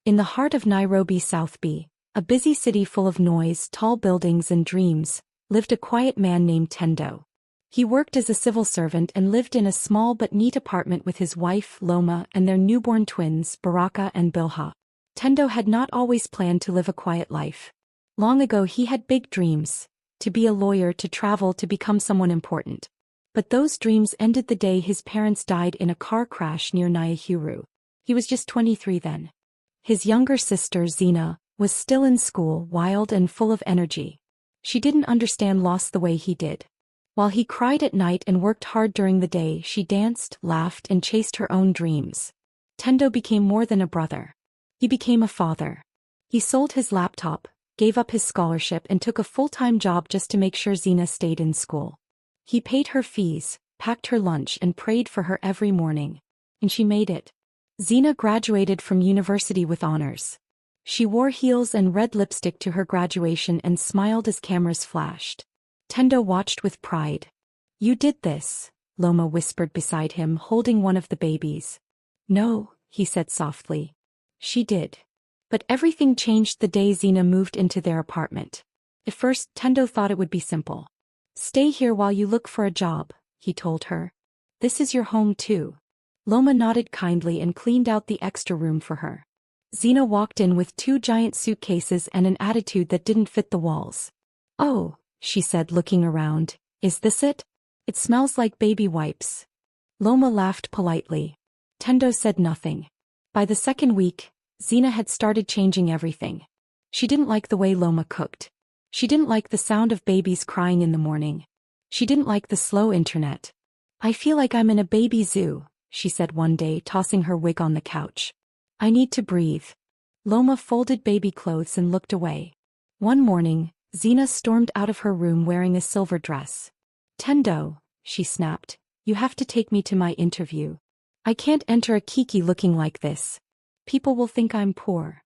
In the heart of Nairobi Southby, a busy city full of noise, tall buildings and dreams, lived a quiet man named Tendo. He worked as a civil servant and lived in a small but neat apartment with his wife, Loma, and their newborn twins, Baraka and Bilha. Tendo had not always planned to live a quiet life. Long ago he had big dreams, to be a lawyer, to travel, to become someone important. But those dreams ended the day his parents died in a car crash near Nyahururu. He was just 23 then. His younger sister, Zina, was still in school, wild and full of energy. She didn't understand loss the way he did. While he cried at night and worked hard during the day, she danced, laughed, and chased her own dreams. Tendo became more than a brother. He became a father. He sold his laptop, gave up his scholarship, and took a full-time job just to make sure Zina stayed in school. He paid her fees, packed her lunch, and prayed for her every morning. And she made it. Zina graduated from university with honors. She wore heels and red lipstick to her graduation and smiled as cameras flashed. Tendo watched with pride. "You did this," Loma whispered beside him, holding one of the babies. "No," he said softly. "She did." But everything changed the day Zina moved into their apartment. At first, Tendo thought it would be simple. "Stay here while you look for a job," he told her. "This is your home too." Loma nodded kindly and cleaned out the extra room for her. Zina walked in with 2 giant suitcases and an attitude that didn't fit the walls. "Oh," she said, looking around, "is this it? It smells like baby wipes." Loma laughed politely. Tendo said nothing. By the second week, Zina had started changing everything. She didn't like the way Loma cooked. She didn't like the sound of babies crying in the morning. She didn't like the slow internet. "I feel like I'm in a baby zoo," she said one day, tossing her wig on the couch. "I need to breathe." Loma folded baby clothes and looked away. One morning, Zina stormed out of her room wearing a silver dress. "Tendo," she snapped, "you have to take me to my interview. I can't enter a kiki looking like this. People will think I'm poor."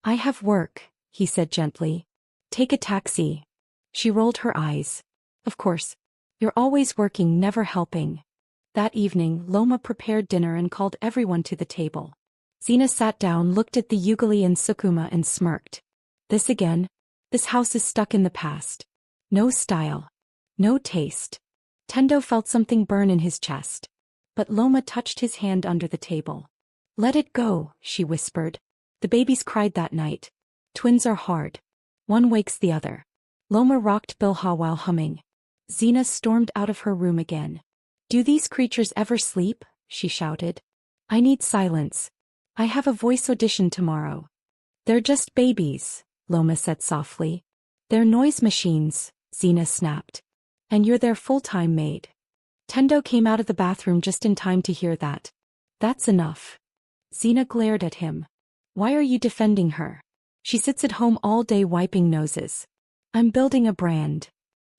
"I have work," he said gently. "Take a taxi." She rolled her eyes. "Of course. You're always working, never helping." That evening, Loma prepared dinner and called everyone to the table. Zina sat down, looked at the ugali and sukuma and smirked. "This again? This house is stuck in the past. No style. No taste." Tendo felt something burn in his chest. But Loma touched his hand under the table. "Let it go," she whispered. "The babies cried that night. Twins are hard. One wakes the other." Loma rocked Bilha while humming. Zina stormed out of her room again. "Do these creatures ever sleep?" she shouted. "I need silence. I have a voice audition tomorrow." "They're just babies," Loma said softly. "They're noise machines," Zina snapped. "And you're their full-time maid." Tendo came out of the bathroom just in time to hear that. "That's enough." Zina glared at him. "Why are you defending her? She sits at home all day wiping noses." "I'm building a brand."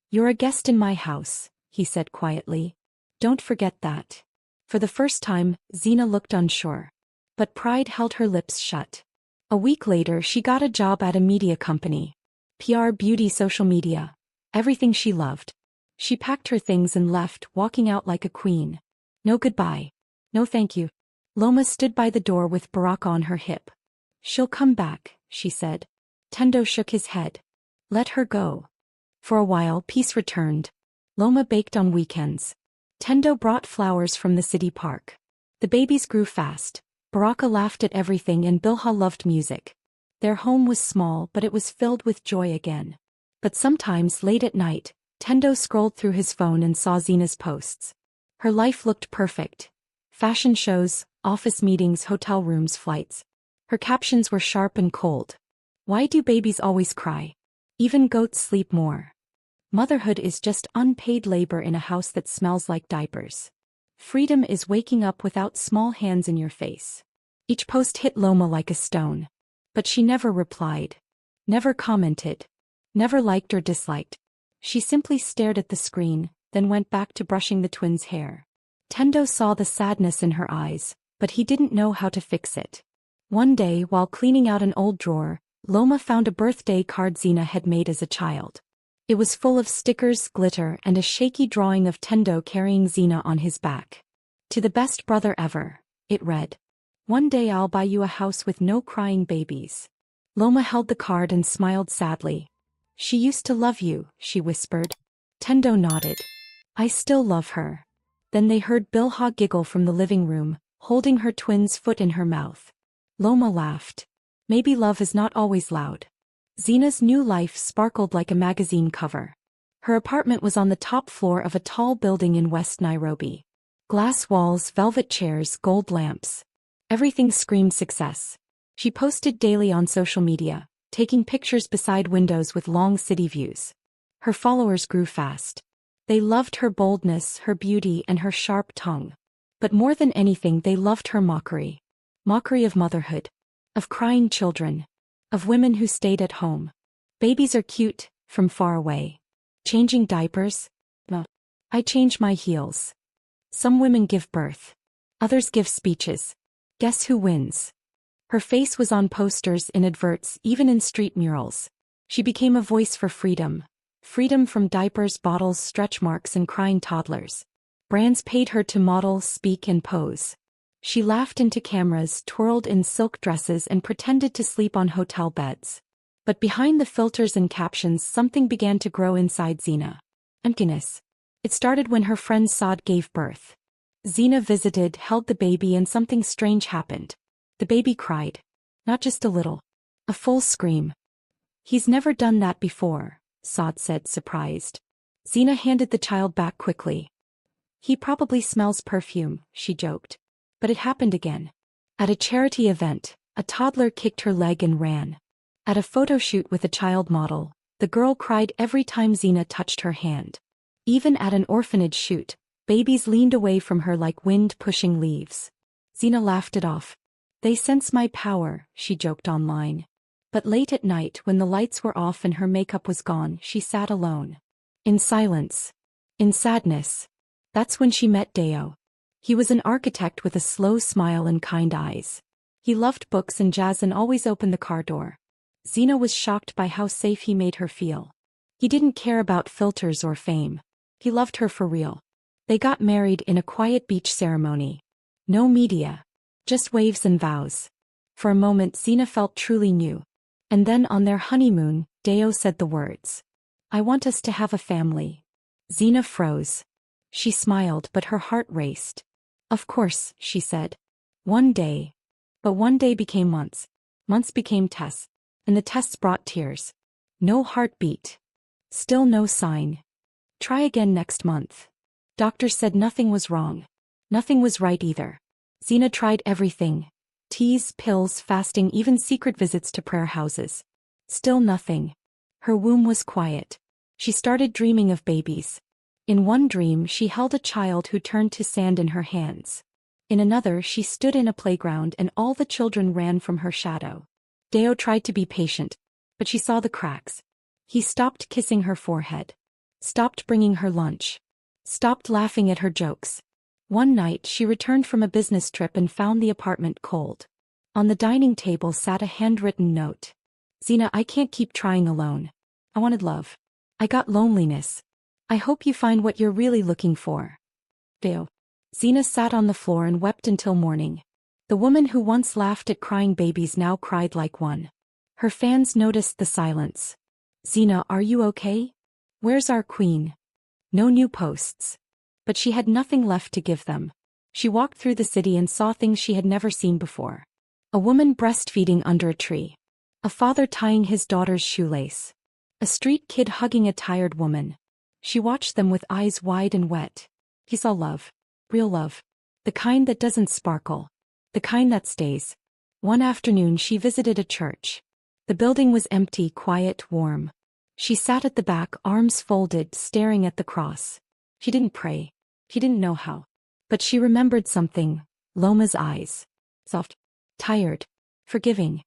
"You're a guest in my house," he said quietly. "Don't forget that." For the first time, Zina looked unsure. But pride held her lips shut. A week later, she got a job at a media company. PR, beauty, social media. Everything she loved. She packed her things and left, walking out like a queen. No goodbye. No thank you. Loma stood by the door with Baraka on her hip. "She'll come back," she said. Tendo shook his head. "Let her go." For a while, peace returned. Loma baked on weekends. Tendo brought flowers from the city park. The babies grew fast. Baraka laughed at everything and Bilha loved music. Their home was small, but it was filled with joy again. But sometimes, late at night, Tendo scrolled through his phone and saw Zina's posts. Her life looked perfect. Fashion shows, office meetings, hotel rooms, flights. Her captions were sharp and cold. "Why do babies always cry? Even goats sleep more. Motherhood is just unpaid labor in a house that smells like diapers. Freedom is waking up without small hands in your face." Each post hit Loma like a stone. But she never replied. Never commented. Never liked or disliked. She simply stared at the screen, then went back to brushing the twins' hair. Tendo saw the sadness in her eyes, but he didn't know how to fix it. One day, while cleaning out an old drawer, Loma found a birthday card Zina had made as a child. It was full of stickers, glitter, and a shaky drawing of Tendo carrying Zina on his back. "To the best brother ever," it read. One day I'll buy you a house with no crying babies. Loma held the card and smiled sadly. She used to love you, she whispered. Tendo nodded. I still love her. Then they heard Bilha giggle from the living room, holding her twin's foot in her mouth. Loma laughed. Maybe love is not always loud. Zena's new life sparkled like a magazine cover. Her apartment was on the top floor of a tall building in West Nairobi. Glass walls, velvet chairs, gold lamps. Everything screamed success. She posted daily on social media, taking pictures beside windows with long city views. Her followers grew fast. They loved her boldness, her beauty, and her sharp tongue. But more than anything, they loved her mockery. Mockery of motherhood. Of crying children. Of women who stayed at home. Babies are cute, from far away. Changing diapers? No. I change my heels. Some women give birth. Others give speeches. Guess who wins? Her face was on posters, in adverts, even in street murals. She became a voice for freedom. Freedom from diapers, bottles, stretch marks, and crying toddlers. Brands paid her to model, speak, and pose. She laughed into cameras, twirled in silk dresses, and pretended to sleep on hotel beds. But behind the filters and captions, something began to grow inside Zena. Emptiness. It started when her friend Saad gave birth. Zena visited, held the baby, and something strange happened. The baby cried. Not just a little. A full scream. He's never done that before, Saad said, surprised. Zena handed the child back quickly. He probably smells perfume, she joked. But it happened again. At a charity event, a toddler kicked her leg and ran. At a photo shoot with a child model, the girl cried every time Zena touched her hand. Even at an orphanage shoot, babies leaned away from her like wind pushing leaves. Zena laughed it off. They sense my power, she joked online. But late at night, when the lights were off and her makeup was gone, she sat alone. In silence. In sadness. That's when she met Deo. He was an architect with a slow smile and kind eyes. He loved books and jazz and always opened the car door. Zena was shocked by how safe he made her feel. He didn't care about filters or fame. He loved her for real. They got married in a quiet beach ceremony. No media. Just waves and vows. For a moment Zena felt truly new. And then on their honeymoon, Deo said the words. I want us to have a family. Zena froze. She smiled, but her heart raced. Of course, she said. One day. But one day became months. Months became tests. And the tests brought tears. No heartbeat. Still no sign. Try again next month. Doctor said nothing was wrong. Nothing was right either. Zena tried everything. Teas, pills, fasting, even secret visits to prayer houses. Still nothing. Her womb was quiet. She started dreaming of babies. In one dream she held a child who turned to sand in her hands. In another she stood in a playground and all the children ran from her shadow. Deo tried to be patient, but she saw the cracks. He stopped kissing her forehead. Stopped bringing her lunch. Stopped laughing at her jokes. One night she returned from a business trip and found the apartment cold. On the dining table sat a handwritten note. Zena, I can't keep trying alone. I wanted love. I got loneliness. I hope you find what you're really looking for. Deo. Zena sat on the floor and wept until morning. The woman who once laughed at crying babies now cried like one. Her fans noticed the silence. Zena, are you okay? Where's our queen? No new posts. But she had nothing left to give them. She walked through the city and saw things she had never seen before. A woman breastfeeding under a tree. A father tying his daughter's shoelace. A street kid hugging a tired woman. She watched them with eyes wide and wet. He saw love. Real love. The kind that doesn't sparkle. The kind that stays. One afternoon she visited a church. The building was empty, quiet, warm. She sat at the back, arms folded, staring at the cross. She didn't pray. She didn't know how. But she remembered something. Loma's eyes. Soft. Tired. Forgiving.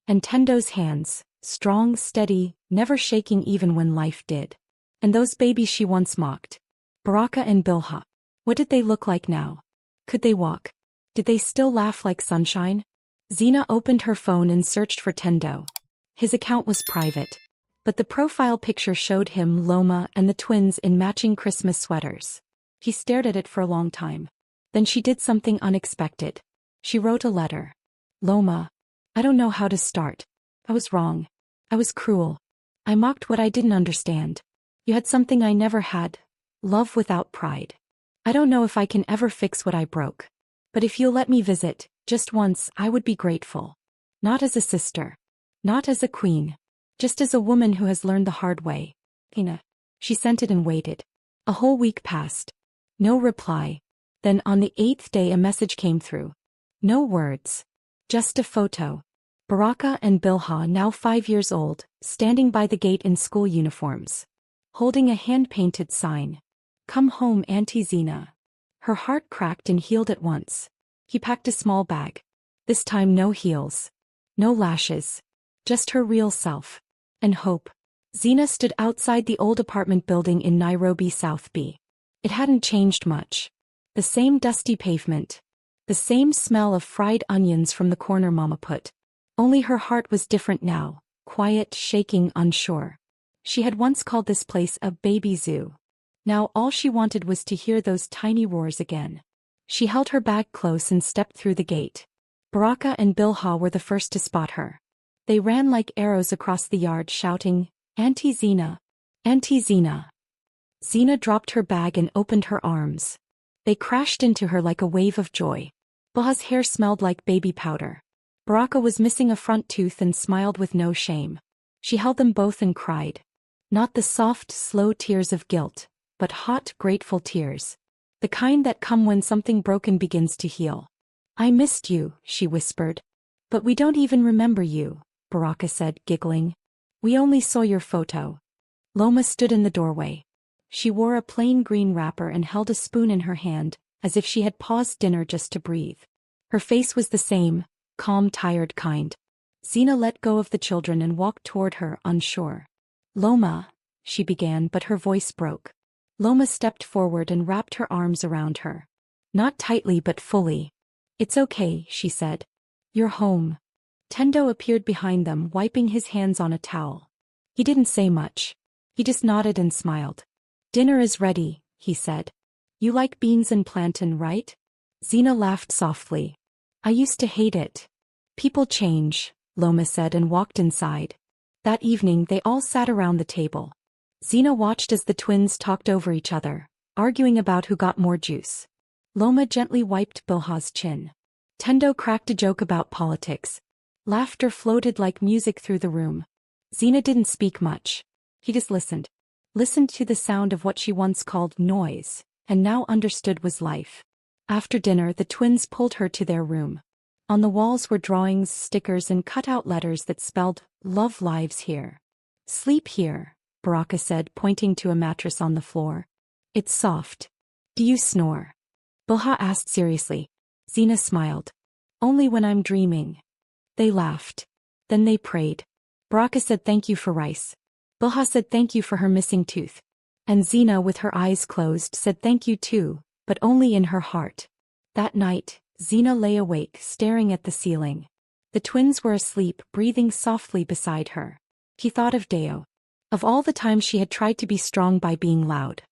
And Tendo's hands. Strong, steady, never shaking even when life did. And those babies she once mocked. Baraka and Bilha. What did they look like now? Could they walk? Did they still laugh like sunshine? Zena opened her phone and searched for Tendo. His account was private. But the profile picture showed him, Loma, and the twins in matching Christmas sweaters. He stared at it for a long time. Then she did something unexpected. She wrote a letter. Loma. I don't know how to start. I was wrong. I was cruel. I mocked what I didn't understand. You had something I never had. Love without pride. I don't know if I can ever fix what I broke. But if you'll let me visit, just once, I would be grateful. Not as a sister. Not as a queen. Just as a woman who has learned the hard way. Ina. She sent it and waited. A whole week passed. No reply. Then on the 8th day a message came through. No words. Just a photo. Baraka and Bilha, now 5 years old, standing by the gate in school uniforms. Holding a hand-painted sign. Come home, Auntie Zina. Her heart cracked and healed at once. He packed a small bag. This time no heels. No lashes. Just her real self. And hope. Zina stood outside the old apartment building in Nairobi South B. It hadn't changed much. The same dusty pavement. The same smell of fried onions from the corner Mama put. Only her heart was different now, quiet, shaking, unsure. She had once called this place a baby zoo. Now all she wanted was to hear those tiny roars again. She held her bag close and stepped through the gate. Baraka and Bilha were the first to spot her. They ran like arrows across the yard shouting, Auntie Zina! Auntie Zina! Zina dropped her bag and opened her arms. They crashed into her like a wave of joy. Bilha's hair smelled like baby powder. Baraka was missing a front tooth and smiled with no shame. She held them both and cried. Not the soft, slow tears of guilt, but hot, grateful tears. The kind that come when something broken begins to heal. I missed you, she whispered. But we don't even remember you, Baraka said, giggling. We only saw your photo. Loma stood in the doorway. She wore a plain green wrapper and held a spoon in her hand, as if she had paused dinner just to breathe. Her face was the same, calm, tired kind. Zina let go of the children and walked toward her, unsure. Loma, she began, but her voice broke. Loma stepped forward and wrapped her arms around her. Not tightly but fully. It's okay, she said. You're home. Tendo appeared behind them, wiping his hands on a towel. He didn't say much. He just nodded and smiled. Dinner is ready, he said. You like beans and plantain, right? Zina laughed softly. I used to hate it. People change, Loma said and walked inside. That evening they all sat around the table. Zina watched as the twins talked over each other, arguing about who got more juice. Loma gently wiped Bilha's chin. Tendo cracked a joke about politics. Laughter floated like music through the room. Zina didn't speak much. He just listened. Listened to the sound of what she once called noise, and now understood was life. After dinner the twins pulled her to their room. On the walls were drawings, stickers and cut-out letters that spelled, Love lives here. Sleep here, Baraka said, pointing to a mattress on the floor. It's soft. Do you snore? Bilha asked seriously. Zina smiled. Only when I'm dreaming. They laughed. Then they prayed. Baraka said thank you for rice. Bilha said thank you for her missing tooth. And Zina, with her eyes closed, said thank you too, but only in her heart. That night, Zina lay awake, staring at the ceiling. The twins were asleep, breathing softly beside her. He thought of Deo. Of all the times she had tried to be strong by being loud.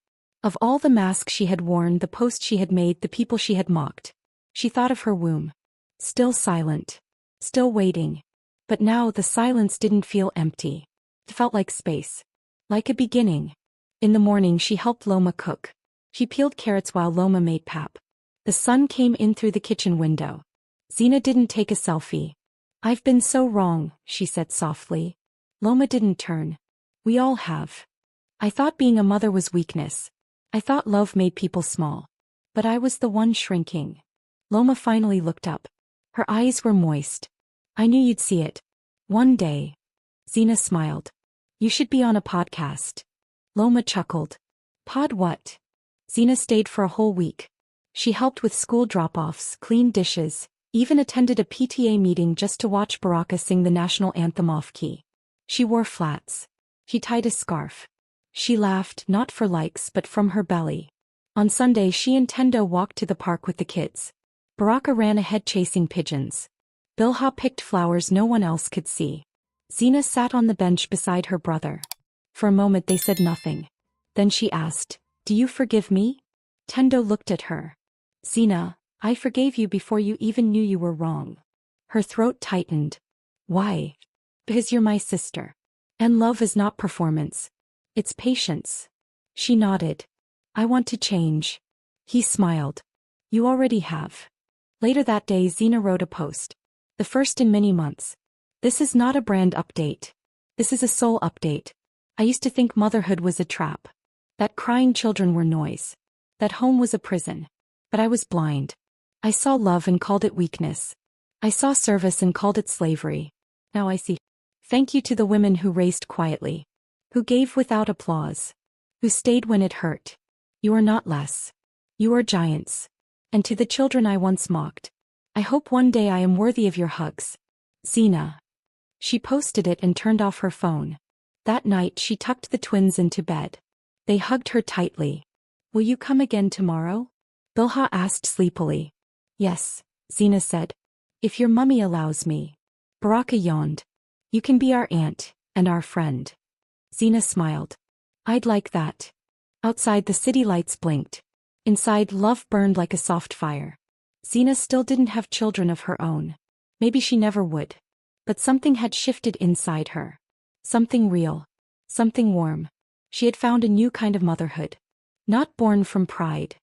Of all the masks she had worn, the posts she had made, the people she had mocked. She thought of her womb. Still silent. Still waiting. But now the silence didn't feel empty. It felt like space. Like a beginning. In the morning she helped Loma cook. She peeled carrots while Loma made pap. The sun came in through the kitchen window. Zina didn't take a selfie. I've been so wrong, she said softly. Loma didn't turn. We all have. I thought being a mother was weakness. I thought love made people small. But I was the one shrinking. Loma finally looked up. Her eyes were moist. I knew you'd see it. One day. Zina smiled. You should be on a podcast. Loma chuckled. Pod what? Zina stayed for a whole week. She helped with school drop-offs, cleaned dishes, even attended a PTA meeting just to watch Baraka sing the national anthem off-key. She wore flats. She tied a scarf. She laughed, not for likes but from her belly. On Sunday she and Tendo walked to the park with the kids. Baraka ran ahead chasing pigeons. Bilha picked flowers no one else could see. Zina sat on the bench beside her brother. For a moment they said nothing. Then she asked, Do you forgive me? Tendo looked at her. Zina, I forgave you before you even knew you were wrong. Her throat tightened. Why? Because you're my sister. And love is not performance. It's patience. She nodded. I want to change. He smiled. You already have. Later that day, Xena wrote a post. The first in many months. This is not a brand update. This is a soul update. I used to think motherhood was a trap. That crying children were noise. That home was a prison. But I was blind. I saw love and called it weakness. I saw service and called it slavery. Now I see. Thank you to the women who raced quietly. Who gave without applause. Who stayed when it hurt. You are not less. You are giants. And to the children I once mocked. I hope one day I am worthy of your hugs. Xena. She posted it and turned off her phone. That night she tucked the twins into bed. They hugged her tightly. Will you come again tomorrow? Bilha asked sleepily. Yes, Xena said. If your mummy allows me. Baraka yawned. You can be our aunt, and our friend. Xena smiled. I'd like that. Outside the city lights blinked. Inside love burned like a soft fire. Xena still didn't have children of her own. Maybe she never would. But something had shifted inside her. Something real. Something warm. She had found a new kind of motherhood. Not born from pride.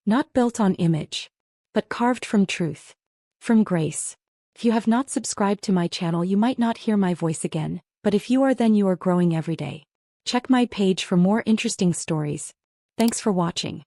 Not built on image. But carved from truth. From grace. If you have not subscribed to my channel, you might not hear my voice again, but if you are, then you are growing every day. Check my page for more interesting stories. Thanks for watching.